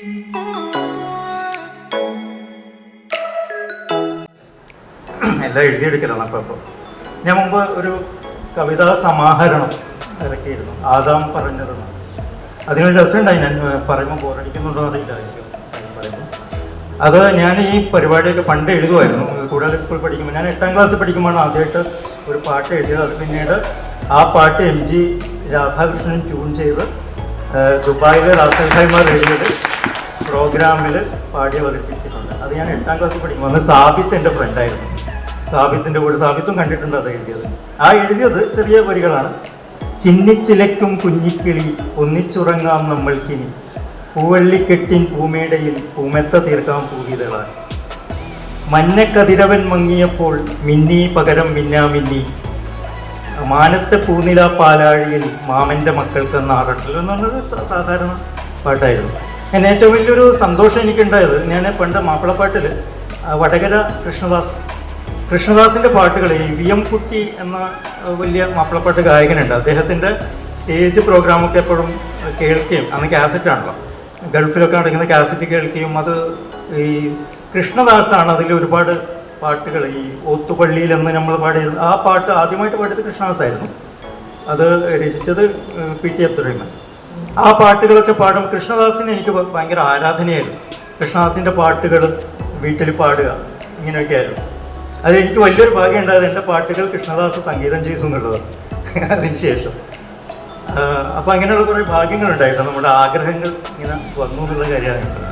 എല്ലാം എഴുതിയെടുക്കലാണ്. അപ്പോൾ ഞാൻ മുമ്പ് ഒരു കവിതാ സമാഹരണം ഇറക്കിയിരുന്നു, ആദാം പറഞ്ഞതെന്ന്. അതിനൊരു രസമുണ്ടായി. ഞാൻ പറയുമ്പോൾ ബോറടിക്കുന്നുണ്ടോ അറിയില്ലായിരിക്കും പറയുമ്പോൾ. അത് ഞാൻ ഈ പരിപാടിയൊക്കെ പണ്ട് എഴുതുമായിരുന്നു. കൂടാതെ സ്കൂൾ പഠിക്കുമ്പോൾ, ഞാൻ 8ാം ക്ലാസ്സിൽ പഠിക്കുമ്പോഴാണ് ആദ്യമായിട്ട് ഒരു പാട്ട് എഴുതിയത്. അത് പിന്നീട് ആ പാട്ട് MG രാധാകൃഷ്ണൻ ട്യൂൺ ചെയ്ത് ദുബായിലെ റാസൽഹൈമ റേഡിയോയിൽ പ്രോഗ്രാമിൽ പാടി അവതരിപ്പിച്ചിട്ടുണ്ട്. അത് ഞാൻ 8ാം ക്ലാസ്സിൽ പഠിക്കുമ്പോൾ. അന്ന് സാബിത്ത് എൻ്റെ ഫ്രണ്ടായിരുന്നു. സാബിത്തിൻ്റെ കൂടെ, സാബിത്തും കണ്ടിട്ടുണ്ട് അത് എഴുതിയത്. ആ എഴുതിയത് ചെറിയ വരികളാണ്. ചിന്നിച്ചിലയ്ക്കും കുഞ്ഞിക്കിളി ഒന്നിച്ചുറങ്ങാം നമ്മൾക്കിനി, പൂവള്ളിക്കെട്ടിൻ പൂമേടയിൽ പൂമെത്ത തീർക്കാം പൂവിതളാൻ, മഞ്ഞക്കതിരവൻ മങ്ങിയപ്പോൾ മിന്നി പകരം മിന്നാമിന്നി, മാനത്തെ പൂനില പാലാഴിയിൽ മാമൻ്റെ മക്കൾക്ക് നാറട്ടൽ എന്നുള്ളൊരു സാധാരണ പാട്ടായിരുന്നു. ഞാൻ ഏറ്റവും വലിയൊരു സന്തോഷം എനിക്കുണ്ടായത്, ഞാൻ പണ്ട് മാപ്പിളപ്പാട്ടിൽ വടകര കൃഷ്ണദാസിൻ്റെ പാട്ടുകൾ, ഈ VM കുട്ടി എന്ന വലിയ മാപ്പിളപ്പാട്ട് ഗായകനുണ്ട്. അദ്ദേഹത്തിൻ്റെ സ്റ്റേജ് പ്രോഗ്രാമൊക്കെ എപ്പോഴും കേൾക്കുകയും, അന്ന് കാസറ്റാണല്ലോ, ഗൾഫിലൊക്കെ നടക്കുന്ന കാസറ്റ് കേൾക്കുകയും, അത് ഈ കൃഷ്ണദാസാണ് അതിൽ ഒരുപാട് പാട്ടുകൾ, ഈ ഓത്തുപള്ളിയിൽ എന്ന് നമ്മൾ പാടിയിരുന്ന ആ പാട്ട് ആദ്യമായിട്ട് പാടിയത് കൃഷ്ണദാസായിരുന്നു. അത് രചിച്ചത് PT അബ്ദുറഹ്മാൻ. ആ പാട്ടുകളൊക്കെ പാടും. കൃഷ്ണദാസിന് എനിക്ക് ഭയങ്കര ആരാധനയായിരുന്നു. കൃഷ്ണദാസിൻ്റെ പാട്ടുകൾ വീട്ടിൽ പാടുക ഇങ്ങനെയൊക്കെ ആയിരുന്നു. അതെനിക്ക് വലിയൊരു ഭാഗ്യം ഉണ്ടായത്, എൻ്റെ പാട്ടുകൾ കൃഷ്ണദാസ് സംഗീതം ചെയ്തു എന്നുള്ളതാണ് അതിന് ശേഷം. അപ്പോൾ അങ്ങനെയുള്ള കുറേ ഭാഗ്യങ്ങളുണ്ടായിട്ട് നമ്മുടെ ആഗ്രഹങ്ങൾ ഇങ്ങനെ വന്നു എന്നുള്ള കാര്യമാണ്.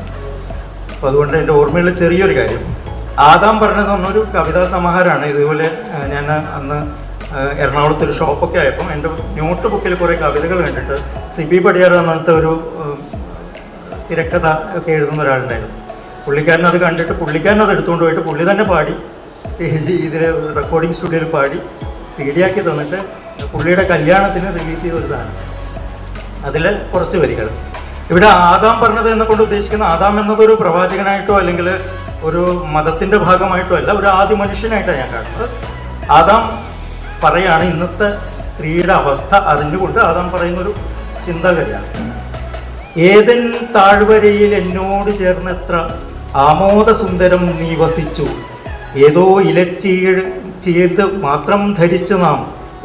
അപ്പോൾ അതുകൊണ്ട് എൻ്റെ ഓർമ്മയുള്ള ചെറിയൊരു കാര്യം, ആദാം പറഞ്ഞത് പറഞ്ഞൊരു കവിതാ സമാഹാരമാണ്. ഇതുപോലെ ഞാൻ അന്ന് എറണാകുളത്തൊരു ഷോപ്പൊക്കെ ആയപ്പം എൻ്റെ നോട്ട് ബുക്കിൽ കുറേ കവിതകൾ കണ്ടിട്ട് സിബി പടിയാർ എന്ന് പറഞ്ഞിട്ട് ഒരു തിരക്കഥ ഒക്കെ എഴുതുന്ന ഒരാളുണ്ടായിരുന്നു. പുള്ളിക്കാരൻ അത് കണ്ടിട്ട് പുള്ളിക്കാരൻ അത് എടുത്തുകൊണ്ട് പോയിട്ട് പുള്ളി തന്നെ പാടി സ്റ്റേജ് ഇതിൽ റെക്കോർഡിംഗ് സ്റ്റുഡിയോയിൽ പാടി CD ആക്കി തന്നിട്ട് പുള്ളിയുടെ കല്യാണത്തിന് റിലീസ് ചെയ്ത ഒരു സാധനം. അതിൽ കുറച്ച് വരികൾ ഇവിടെ ആദാം പറഞ്ഞത് എന്നെ കൊണ്ട് ഉദ്ദേശിക്കുന്ന, ആദാം എന്നതൊരു പ്രവാചകനായിട്ടോ അല്ലെങ്കിൽ ഒരു മതത്തിൻ്റെ ഭാഗമായിട്ടോ അല്ല, ഒരു ആദ്യ മനുഷ്യനായിട്ടാണ് ഞാൻ കാണുന്നത്. ആദാം പറയാണ് ഇന്നത്തെ സ്ത്രീയുടെ അവസ്ഥ അറിഞ്ഞുകൊണ്ട് ആദാം പറയുന്നൊരു ചിന്താഗതിയാണ്. ഏതൻ താഴ്വരയിൽ എന്നോട് ചേർന്നെത്ര ആമോദസുന്ദരം നീ വസിച്ചു, ഏതോ ചെയ്ത് മാത്രം ധരിച്ചു നാം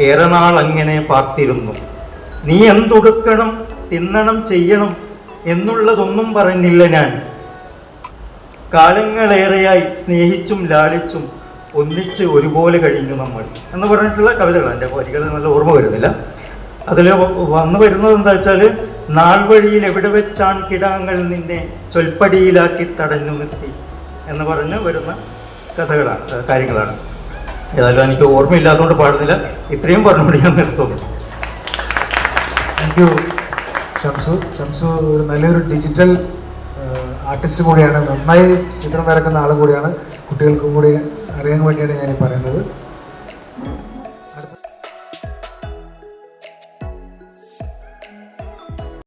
ഏറെ നാൾ അങ്ങനെ പാർത്തിരുന്നു, നീ എന്തുടുക്കണം തിന്നണം ചെയ്യണം എന്നുള്ളതൊന്നും പറഞ്ഞില്ല ഞാൻ, കാലങ്ങളേറെയായി സ്നേഹിച്ചും ലാളിച്ചും ഒന്നിച്ച് ഒരുപോലെ കഴിഞ്ഞു നമ്മൾ എന്ന് പറഞ്ഞിട്ടുള്ള കവിതകൾ. എൻ്റെ വരികൾ നല്ല ഓർമ്മ വരുന്നില്ല. അതിൽ വന്നു വരുന്നത് എന്താ വെച്ചാൽ, നാൾ വഴിയിൽ എവിടെ വെച്ചാൻ കിടാങ്ങൾ നിന്നെ ചൊൽപ്പടിയിലാക്കി തടഞ്ഞു നിർത്തി എന്ന് പറഞ്ഞ് വരുന്ന കാര്യങ്ങളാണ്. ഏതായാലും എനിക്ക് ഓർമ്മയില്ലാത്തതുകൊണ്ട് പാടുന്നില്ല. ഇത്രയും പറഞ്ഞുകൊണ്ട് ഞാൻ നിർത്തുന്നു. Thank you Shamsu. ഒരു നല്ലൊരു ഡിജിറ്റൽ ആർട്ടിസ്റ്റ് കൂടിയാണ്, നന്നായി ചിത്രം വരക്കുന്ന ആളും കൂടിയാണ്. കുട്ടികൾക്കും കൂടി അറിയാൻ വേണ്ടിയാണ് ഞാൻ പറയുന്നത്.